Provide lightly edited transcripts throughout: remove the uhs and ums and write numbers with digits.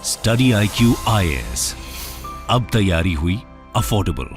Study IQ IAS, अब तैयारी हुई अफोर्डेबल।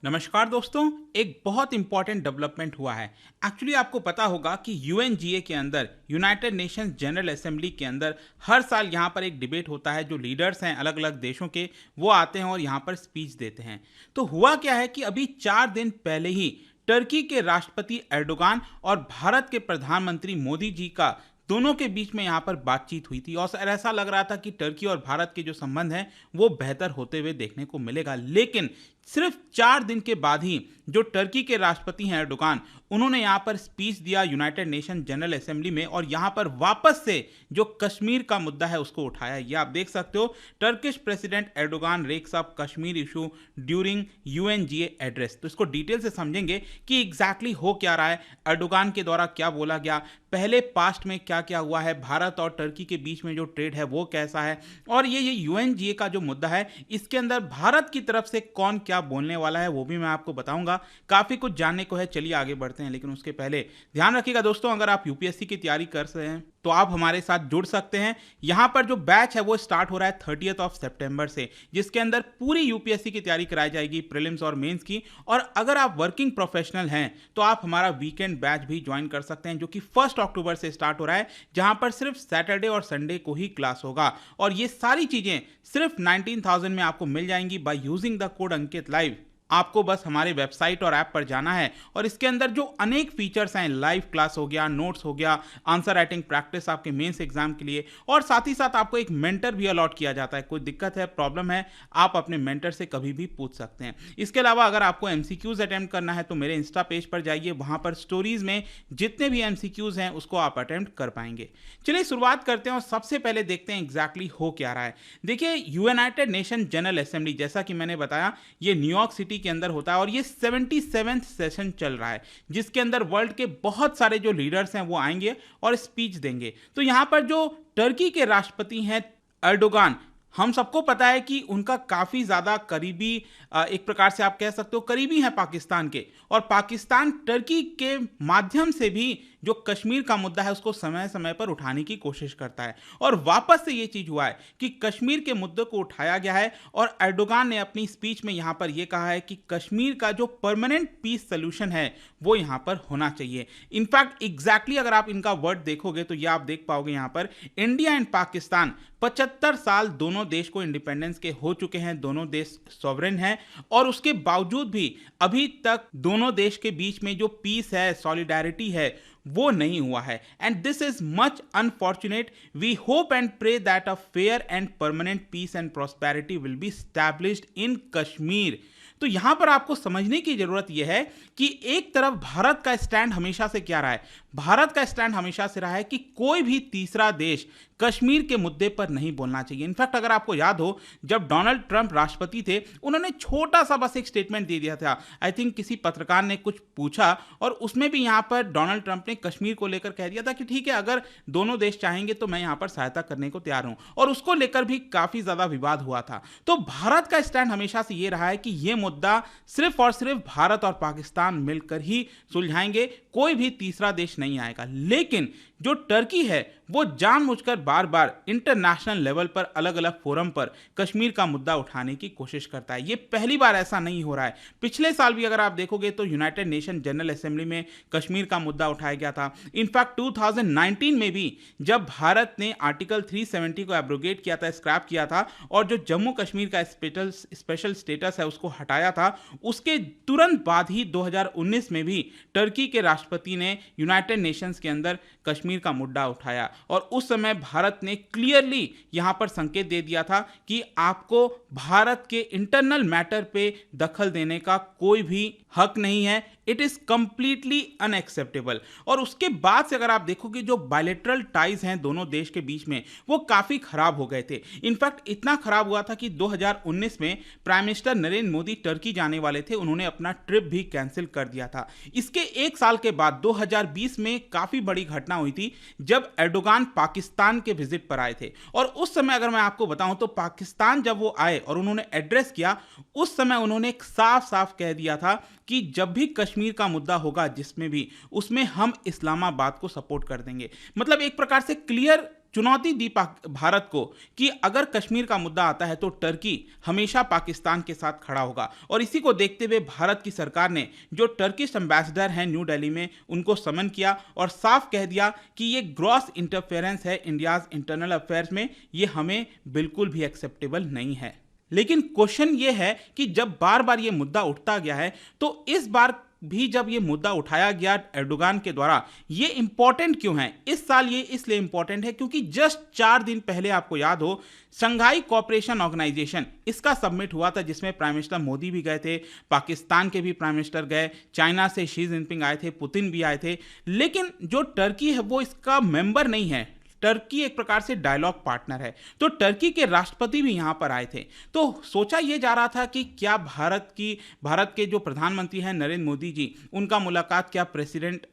नमस्कार दोस्तों, एक बहुत इंपॉर्टेंट डेवलपमेंट हुआ है। एक्चुअली आपको पता होगा कि UNGA के अंदर, यूनाइटेड नेशंस जनरल असेंबली के अंदर हर साल यहाँ पर एक डिबेट होता है। जो लीडर्स हैं अलग अलग देशों के, वो आते हैं और यहाँ पर स्पीच देते हैं। तो हुआ क्या है कि अभी 4 दिन पहले ही टर्की के राष्ट्रपति एर्डोगान और भारत के प्रधानमंत्री मोदी जी का दोनों के बीच में यहाँ पर बातचीत हुई थी और ऐसा लग रहा था कि टर्की और भारत के जो संबंध हैं वो बेहतर होते हुए देखने को मिलेगा। लेकिन सिर्फ 4 दिन के बाद ही जो टर्की के राष्ट्रपति हैं एर्डोगान, उन्होंने यहाँ पर स्पीच दिया यूनाइटेड नेशन जनरल असेंबली में और यहाँ पर वापस से जो कश्मीर का मुद्दा है उसको उठाया। ये आप देख सकते हो, Turkish president Erdogan rakes up Kashmir issue during UNGA address. तो इसको डिटेल से समझेंगे कि एग्जैक्टली हो क्या रहा है, एर्डोगान के द्वारा क्या बोला गया, पहले पास्ट में क्या क्या हुआ है, भारत और टर्की के बीच में जो ट्रेड है वो कैसा है, और ये UNGA का जो मुद्दा है इसके अंदर भारत की तरफ से कौन क्या बोलने वाला है वो भी मैं आपको बताऊंगा। काफी कुछ जानने को है, चलिए आगे बढ़ते हैं। लेकिन उसके पहले ध्यान रखिएगा दोस्तों, अगर आप UPSC की तैयारी कर रहे हैं तो आप हमारे साथ जुड़ सकते हैं। यहां पर जो बैच है वो स्टार्ट हो रहा है 30 सितंबर से, जिसके अंदर पूरी UPSC की तैयारी कराई जाएगी, प्रीलिम्स और मेंस की। और अगर आप वर्किंग प्रोफेशनल हैं तो आप हमारा वीकेंड बैच भी ज्वाइन कर सकते हैं, जो कि 1 अक्टूबर से स्टार्ट हो रहा है, जहां पर सिर्फ सैटरडे और संडे को ही क्लास होगा। और ये सारी चीजें सिर्फ 19,000 में आपको मिल जाएंगी by using the code Ankit live. आपको बस हमारे वेबसाइट और ऐप पर जाना है और इसके अंदर जो अनेक फीचर्स हैं, लाइव क्लास हो गया, नोट्स हो गया, आंसर राइटिंग प्रैक्टिस आपके मेंस एग्जाम के लिए, और साथ ही साथ आपको एक मेंटर भी अलॉट किया जाता है। कोई दिक्कत है, प्रॉब्लम है, आप अपने मेंटर से कभी भी पूछ सकते हैं। इसके अलावा अगर आपको MCQs अटेम्प्ट करना है तो मेरे इंस्टा पेज पर जाइए, वहां पर स्टोरीज में जितने भी MCQs हैं उसको आप अटेम्प्ट कर पाएंगे। चलिए शुरुआत करते हैं और सबसे पहले देखते हैं एग्जैक्टली हो क्या रहा है। देखिए, यूनाइटेड नेशन जनरल असेंबली, जैसा कि मैंने बताया, ये न्यूयॉर्क सिटी के अंदर होता है और ये 77वां सेशन चल रहा है, जिसके अंदर वर्ल्ड के बहुत सारे जो लीडर्स हैं वो आएंगे और स्पीच देंगे। तो यहां पर जो टर्की के राष्ट्रपति हैं एर्डोगान, हम सबको पता है कि उनका काफी ज्यादा करीबी, एक प्रकार से आप कह सकते हो करीबी है पाकिस्तान के, और पाकिस्तान टर्की के माध्यम से भी जो कश्मीर का मुद्दा है उसको समय समय पर उठाने की कोशिश करता है। और वापस से ये चीज हुआ है कि कश्मीर के मुद्दे को उठाया गया है और एर्डोगान ने अपनी स्पीच में यहां पर यह कहा है कि कश्मीर का जो परमानेंट पीस सोल्यूशन है वो यहां पर होना चाहिए। इनफैक्ट एग्जैक्टली अगर आप इनका वर्ड देखोगे तो ये आप देख पाओगे, यहां पर इंडिया एंड पाकिस्तान 75 साल दोनों देश को इंडिपेंडेंस के हो चुके हैं, दोनों देश सॉवरेन हैं, और उसके बावजूद भी अभी तक दोनों देश के बीच में जो पीस है, सॉलिडारिटी है, वो नहीं हुआ है। And this is much unfortunate. We hope and pray that a fair and permanent peace and prosperity will be established in Kashmir. तो यहां पर आपको समझने की जरूरत यह है कि एक तरफ भारत का स्टैंड हमेशा से क्या रहा है, भारत का स्टैंड हमेशा से रहा है कि कोई भी तीसरा देश कश्मीर के मुद्दे पर नहीं बोलना चाहिए। इनफैक्ट अगर आपको याद हो, जब डोनाल्ड ट्रंप राष्ट्रपति थे, उन्होंने छोटा सा बस एक स्टेटमेंट दे दिया था। आई थिंक किसी पत्रकार ने कुछ पूछा और उसमें भी यहां पर डोनाल्ड ट्रंप ने कश्मीर को लेकर कह दिया था कि ठीक है, अगर दोनों देश चाहेंगे तो मैं यहां पर सहायता करने को तैयार हूं, और उसको लेकर भी काफी ज्यादा विवाद हुआ था। तो भारत का स्टैंड हमेशा से यह रहा है कि यह मुद्दा सिर्फ और सिर्फ भारत और पाकिस्तान मिलकर ही सुलझाएंगे, कोई भी तीसरा देश नहीं आएगा। लेकिन जो टर्की है वो जानबूझकर बार बार इंटरनेशनल लेवल पर अलग अलग फोरम पर कश्मीर का मुद्दा उठाने की कोशिश करता है। ये पहली बार ऐसा नहीं हो रहा है, पिछले साल भी अगर आप देखोगे तो यूनाइटेड नेशन जनरल असेंबली में कश्मीर का मुद्दा उठाया गया था। इनफैक्ट 2019 में भी जब भारत ने आर्टिकल 370 को एब्रोगेट किया था, स्क्रैप किया था, और जो जम्मू कश्मीर का स्पेशल स्टेटस है उसको हटाया था, उसके तुरंत बाद ही 2019 में भी टर्की के राष्ट्रपति ने यूनाइटेड नेशंस के अंदर कश्मीर का मुद्दा उठाया। और उस समय भारत ने क्लियरली यहां पर संकेत दे दिया था कि आपको भारत के इंटरनल मैटर पे दखल देने का कोई भी हक नहीं है। It is completely unacceptable. और उसके बाद से अगर आप देखोगे जो बायलैटरल टाइज हैं दोनों देश के बीच में वो काफी खराब हो गए थे। इनफैक्ट इतना खराब हुआ था कि 2019 में prime minister Narendra Modi Turkey जाने वाले थे, उन्होंने अपना ट्रिप भी कैंसिल कर दिया था। इसके एक साल के बाद 2020 में काफी बड़ी घटना हुई थी जब एर्डोगान पाकिस्तान के विजिट पर आए थे। और उस समय अगर मैं आपको बताऊं तो पाकिस्तान जब वो आए और उन्होंने एड्रेस किया, उस समय उन्होंने एक साफ साफ कह दिया था कि जब भी कश्मीर का मुद्दा होगा जिसमें भी, उसमें हम इस्लामाबाद को सपोर्ट कर देंगे। मतलब एक प्रकार से क्लियर चुनौती दी भारत को कि अगर कश्मीर का मुद्दा आता है तो टर्की हमेशा पाकिस्तान के साथ खड़ा होगा। और इसी को देखते हुए भारत की सरकार ने जो टर्किश एम्बेसडर हैं न्यू दिल्ली में, उनको समन किया और साफ कह दिया कि ये ग्रॉस इंटरफेरेंस है इंडियाज इंटरनल अफेयर्स में, ये हमें बिल्कुल भी एक्सेप्टेबल नहीं है। लेकिन क्वेश्चन ये है कि जब बार बार ये मुद्दा उठता गया है तो इस बार भी जब ये मुद्दा उठाया गया एर्डोगान के द्वारा, ये इंपॉर्टेंट क्यों है? इस साल ये इसलिए इंपॉर्टेंट है क्योंकि जस्ट 4 दिन पहले आपको याद हो शंघाई कोऑपरेशन ऑर्गेनाइजेशन इसका सबमिट हुआ था जिसमें प्राइम मिनिस्टर मोदी भी गए थे, पाकिस्तान के भी प्राइम मिनिस्टर गए, चाइना से शी जिनपिंग आए थे, पुतिन भी आए थे। लेकिन जो टर्की है वो इसका मेंबर नहीं है। टर्की एक प्रकार से डायलॉग पार्टनर है, तो टर्की के राष्ट्रपति भी यहां पर आए थे। तो सोचा यह जा रहा था कि क्या भारत के जो प्रधानमंत्री हैं नरेंद्र मोदी जी, उनका मुलाकात क्या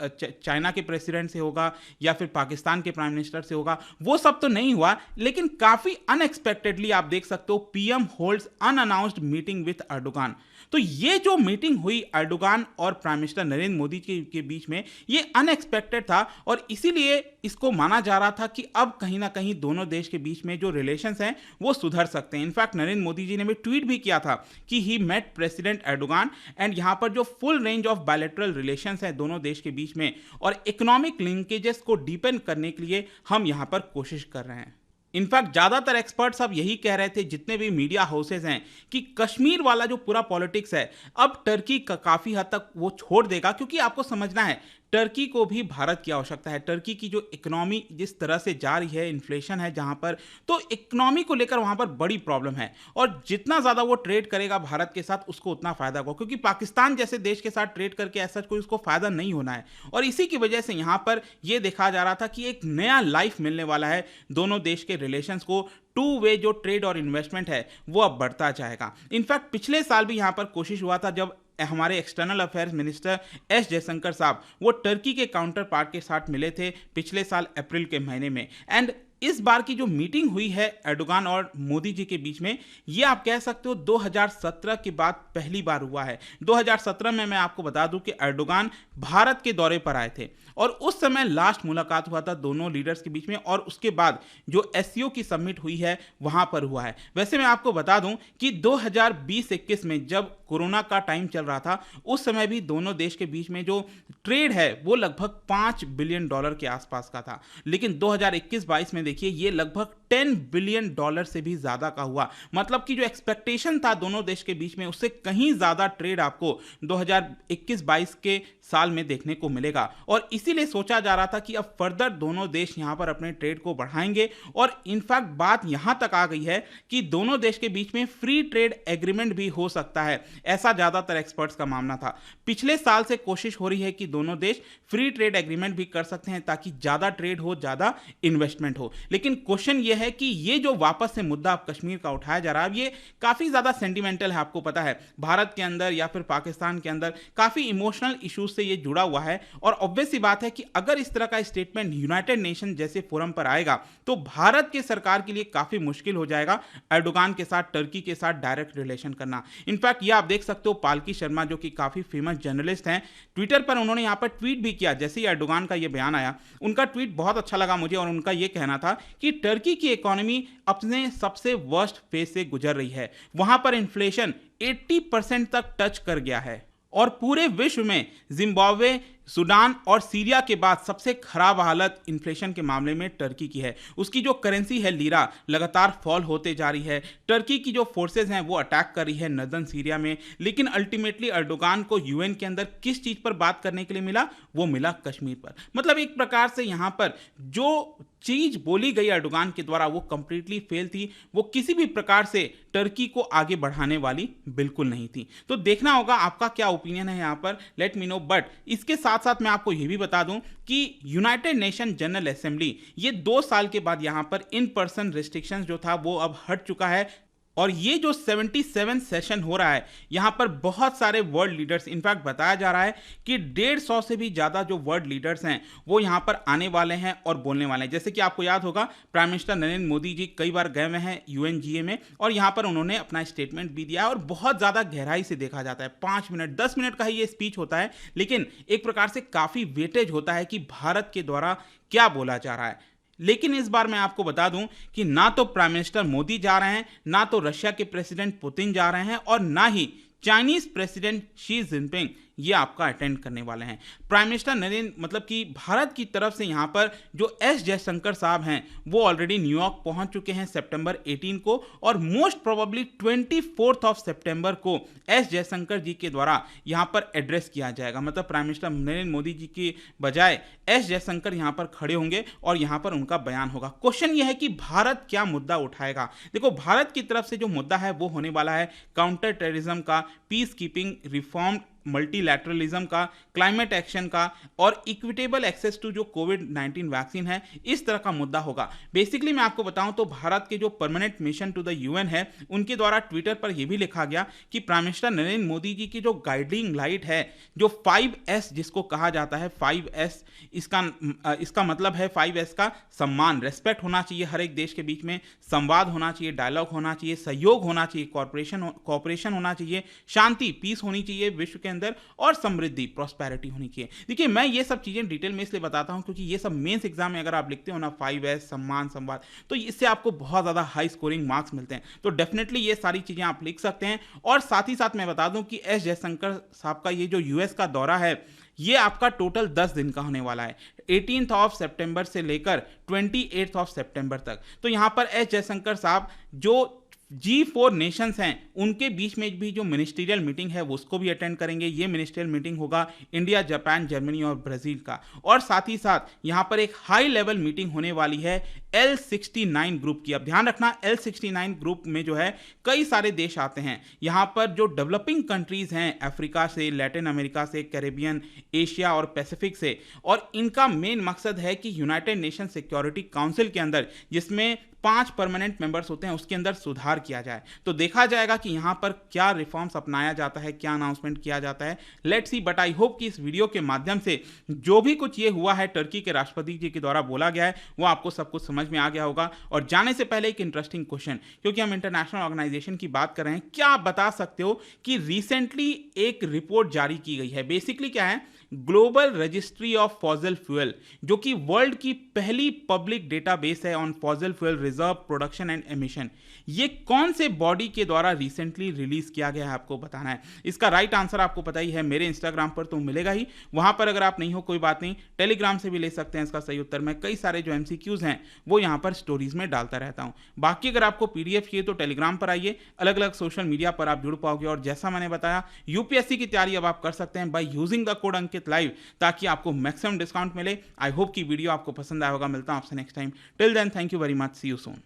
चाइना के प्रेसिडेंट से होगा या फिर पाकिस्तान के प्राइम मिनिस्टर से होगा। वो सब तो नहीं हुआ, लेकिन काफी अनएक्सपेक्टेडली आप देख सकते हो PM holds unannounced meeting with Erdogan. तो ये जो मीटिंग हुई एर्डोगान और प्राइम मिनिस्टर नरेंद्र मोदी के बीच में, ये अनएक्सपेक्टेड था और इसीलिए इसको माना जा रहा था कि अब कहीं ना कहीं दोनों देश के बीच में जो रिलेशंस हैं वो सुधर सकते हैं। इनफैक्ट नरेंद्र मोदी जी ने भी ट्वीट भी किया था कि he met president Erdogan and यहाँ पर जो full range of bilateral relations हैं दोनों देश के बीच में और इकोनॉमिक लिंकेजेस को डीपन करने के लिए हम यहाँ पर कोशिश कर रहे हैं। इनफैक्ट ज़्यादातर एक्सपर्ट्स अब यही कह रहे थे, जितने भी मीडिया हाउसेज हैं, कि कश्मीर वाला जो पूरा पॉलिटिक्स है अब टर्की काफ़ी हद तक वो छोड़ देगा, क्योंकि आपको समझना है टर्की को भी भारत की आवश्यकता है। टर्की की जो इकोनॉमी जिस तरह से जा रही है, इन्फ्लेशन है जहां पर, तो इकोनॉमी को लेकर वहां पर बड़ी प्रॉब्लम है और जितना ज़्यादा वो ट्रेड करेगा भारत के साथ उसको उतना फ़ायदा होगा, क्योंकि पाकिस्तान जैसे देश के साथ ट्रेड करके ऐसा कोई उसको फ़ायदा नहीं होना है। और इसी की वजह से यहाँ पर यह देखा जा रहा था कि एक नया लाइफ मिलने वाला है दोनों देश के रिलेशंस को। टू वे जो ट्रेड और इन्वेस्टमेंट है वो अब बढ़ता जाएगा। इनफैक्ट पिछले साल भी यहाँ पर कोशिश हुआ था जब हमारे external affairs minister S Jaishankar साहब वो टर्की के काउंटर पार्ट के साथ मिले थे पिछले साल अप्रैल के महीने में। एंड इस बार की जो मीटिंग हुई है एर्डोगान और मोदी जी के बीच में, ये आप कह सकते हो 2017 के बाद पहली बार हुआ है। 2017 में मैं आपको बता दूं कि एर्डोगान भारत के दौरे पर आए थे और उस समय लास्ट मुलाकात हुआ था दोनों लीडर्स के बीच में और उसके बाद जो एससीओ की समिट हुई है वहां पर हुआ है। वैसे मैं आपको बता दूं कि 2020-21 में जब कोरोना का टाइम चल रहा था उस समय भी दोनों देश के बीच में जो ट्रेड है वो लगभग $5 बिलियन के आसपास का था, लेकिन 2021-22 में देखिए ये लगभग $10 बिलियन से भी ज्यादा का हुआ। मतलब कि जो एक्सपेक्टेशन था दोनों देश के बीच में उससे कहीं ज्यादा ट्रेड आपको 2021-22 के साल में देखने को मिलेगा और इसीलिए सोचा जा रहा था कि अब फर्दर दोनों देश यहां पर अपने ट्रेड को बढ़ाएंगे और इनफैक्ट बात यहां तक आ गई है कि दोनों देश के बीच में फ्री ट्रेड एग्रीमेंट भी हो सकता है, ऐसा ज्यादातर एक्सपर्ट्स का मानना था। पिछले साल से कोशिश हो रही है कि दोनों देश फ्री ट्रेड एग्रीमेंट भी कर सकते हैं ताकि ज्यादा ट्रेड हो, ज्यादा इन्वेस्टमेंट हो। लेकिन क्वेश्चन ये है कि ये जो वापस से मुद्दा अब कश्मीर का उठाया जा रहा है, ये काफी ज्यादा सेंटिमेंटल है। आपको पता है भारत के अंदर या फिर पाकिस्तान के अंदर काफी इमोशनल इश्यूज से ये जुड़ा हुआ है और ऑब्वियस सी बात है कि अगर इस तरह का स्टेटमेंट यूनाइटेड नेशन जैसे फोरम पर आएगा तो भारत के सरकार के लिए काफी मुश्किल हो जाएगा एर्डोगान के साथ, टर्की के साथ डायरेक्ट रिलेशन करना। इनफैक्ट ये आप देख सकते हो पालकी शर्मा जो कि काफी फेमस जर्नलिस्ट हैं, ट्विटर पर उन्होंने यहां पर ट्वीट भी किया जैसे ही एर्डोगान का ये बयान आया। उनका ट्वीट बहुत अच्छा लगा मुझे और उनका ये कहना था कि टर्की की इकोनॉमी अपने सबसे वर्स्ट फेज से गुजर रही है, वहां पर इन्फ्लेशन 80% तक टच कर गया है और पूरे विश्व में जिम्बाब्वे सूडान और सीरिया के बाद सबसे खराब हालत इन्फ्लेशन के मामले में टर्की की है। उसकी जो करेंसी है लीरा लगातार फॉल होते जा रही है। टर्की की जो फोर्सेज हैं वो अटैक कर रही है नर्दर्न सीरिया में, लेकिन अल्टीमेटली अर्डोगान को यूएन के अंदर किस चीज पर बात करने के लिए मिला? वो मिला कश्मीर पर। मतलब एक प्रकार से यहां पर जो चीज बोली गई अर्डोगान के द्वारा वो कंप्लीटली फेल थी। वो किसी भी प्रकार से टर्की को आगे बढ़ाने वाली बिल्कुल नहीं थी। तो देखना होगा आपका क्या ओपिनियन है यहाँ पर, लेट मी नो। बट इसके साथ साथ मैं आपको यह भी बता दूं कि यूनाइटेड नेशन जनरल असेंबली ये 2 साल के बाद यहाँ पर इन पर्सन रिस्ट्रिक्शंस जो था वो अब हट चुका है। और ये जो 77 सेशन हो रहा है यहाँ पर बहुत सारे वर्ल्ड लीडर्स, इनफैक्ट बताया जा रहा है कि 150 से भी ज़्यादा जो वर्ल्ड लीडर्स हैं वो यहाँ पर आने वाले हैं और बोलने वाले हैं। जैसे कि आपको याद होगा प्राइम मिनिस्टर नरेंद्र मोदी जी कई बार गए हुए हैं यूएनजीए में और यहाँ पर उन्होंने अपना स्टेटमेंट भी दिया और बहुत ज़्यादा गहराई से देखा जाता है। 5 मिनट 10 मिनट का ही ये स्पीच होता है, लेकिन एक प्रकार से काफ़ी वेटेज होता है कि भारत के द्वारा क्या बोला जा रहा है। लेकिन इस बार मैं आपको बता दूं कि ना तो प्राइम मिनिस्टर मोदी जा रहे हैं, ना तो रशिया के प्रेसिडेंट पुतिन जा रहे हैं और ना ही चाइनीज प्रेसिडेंट शी जिनपिंग ये आपका अटेंड करने वाले हैं। प्राइम मिनिस्टर नरेंद्र मतलब कि भारत की तरफ से यहाँ पर जो एस जयशंकर साहब हैं वो ऑलरेडी न्यूयॉर्क पहुँच चुके हैं सितंबर 18 को और मोस्ट प्रोबेबली 24 सितंबर को एस जयशंकर जी के द्वारा यहाँ पर एड्रेस किया जाएगा। मतलब प्राइम मिनिस्टर नरेंद्र मोदी जी की बजाय एस जयशंकर यहाँ पर खड़े होंगे और यहाँ पर उनका बयान होगा। क्वेश्चन यह है कि भारत क्या मुद्दा उठाएगा। देखो भारत की तरफ से जो मुद्दा है वो होने वाला है काउंटर टेररिज्म का, पीस कीपिंग, रिफॉर्म, मल्टीलैटरलिज्म का, क्लाइमेट एक्शन का और इक्विटेबल एक्सेस टू जो कोविड-19 वैक्सीन है, इस तरह का मुद्दा होगा। बेसिकली मैं आपको बताऊं तो भारत के जो permanent mission to the UN है उनके द्वारा ट्विटर पर यह भी लिखा गया कि प्राइम मिनिस्टर नरेंद्र मोदी जी की जो गाइडिंग लाइट है, जो 5S जिसको कहा जाता है 5S, इसका मतलब है 5S का सम्मान, रेस्पेक्ट होना चाहिए हर एक देश के बीच में, संवाद होना चाहिए, डायलॉग होना चाहिए, सहयोग होना चाहिए, कॉपरेशन होना चाहिए, शांति पीस होनी चाहिए विश्व के अंदर और समृद्धि प्रॉस्पेरिटी होनी चाहिए। देखिए मैं ये सब चीजें डिटेल में इसलिए बताता हूं क्योंकि ये सब मेंस एग्जाम में अगर आप लिखते हो ना 5S, सम्मान, संवाद, तो इससे आपको बहुत ज्यादा हाई स्कोरिंग मार्क्स मिलते हैं। तो डेफिनेटली ये सारी चीजें आप लिख सकते हैं। और साथ ही साथ मैं बता दूं कि एस जयशंकर साहब का ये जो यूएस का दौरा है ये आपका टोटल 10 दिन का होने वाला है, 18 सितंबर से लेकर 28 सितंबर तक। तो यहां पर एस जयशंकर साहब जो G4 नेशंस हैं उनके बीच में भी जो मिनिस्ट्रियल मीटिंग है वो उसको भी अटेंड करेंगे। ये मिनिस्ट्रियल मीटिंग होगा इंडिया, जापान, जर्मनी और ब्राजील का। और साथ ही साथ यहाँ पर एक हाई लेवल मीटिंग होने वाली है L69 ग्रुप की। अब ध्यान रखना L69 ग्रुप में जो है कई सारे देश आते हैं। यहाँ पर जो डेवलपिंग कंट्रीज हैं अफ्रीका से, लैटिन अमेरिका से, कैरेबियन, एशिया और पैसिफिक से, और इनका मेन मकसद है कि यूनाइटेड नेशन सिक्योरिटी काउंसिल के अंदर जिसमें 5 परमानेंट मेंबर्स होते हैं उसके अंदर सुधार किया जाए। तो देखा जाएगा कि यहाँ पर क्या रिफॉर्म्स अपनाया जाता है, क्या अनाउंसमेंट किया जाता है। Let's see. But I hope कि इस वीडियो के माध्यम से जो भी कुछ ये हुआ है टर्की के राष्ट्रपति जी के द्वारा बोला गया है वो आपको सब कुछ समझ में आ गया होगा। और जाने से पहले एक इंटरेस्टिंग क्वेश्चन, क्योंकि हम इंटरनेशनल ऑर्गेनाइजेशन की बात कर रहे हैं, क्या आप बता सकते हो कि रिसेंटली एक रिपोर्ट जारी की गई है। बेसिकली क्या है, global registry of fossil fuel, जो कि वर्ल्ड की पहली पब्लिक डेटाबेस है on fossil fuel reserve, production and emission. ये कौन से बॉडी के द्वारा रिसेंटली रिलीज किया गया है आपको बताना है। इसका राइट आंसर आपको पता ही है, मेरे इंस्टाग्राम पर तो मिलेगा ही, वहां पर अगर आप नहीं हो कोई बात नहीं, टेलीग्राम से भी ले सकते हैं इसका सही उत्तर। मैं कई सारे जो MCQs हैं वो यहां पर स्टोरीज में डालता रहता हूं। बाकी अगर आपको PDF चाहिए तो टेलीग्राम पर आइए, अलग अलग सोशल मीडिया पर आप जुड़ पाओगे। और जैसा मैंने बताया UPSC की तैयारी अब आप कर सकते हैं by using the code Ankit live, ताकि आपको मैक्सिमम डिस्काउंट मिले। आई होप कि वीडियो आपको पसंद आया होगा। मिलता हूं आपसे next time. Till then thank you very much, see you soon.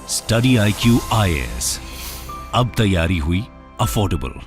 Study IQ IAS, अब तैयारी हुई अफोर्डेबल।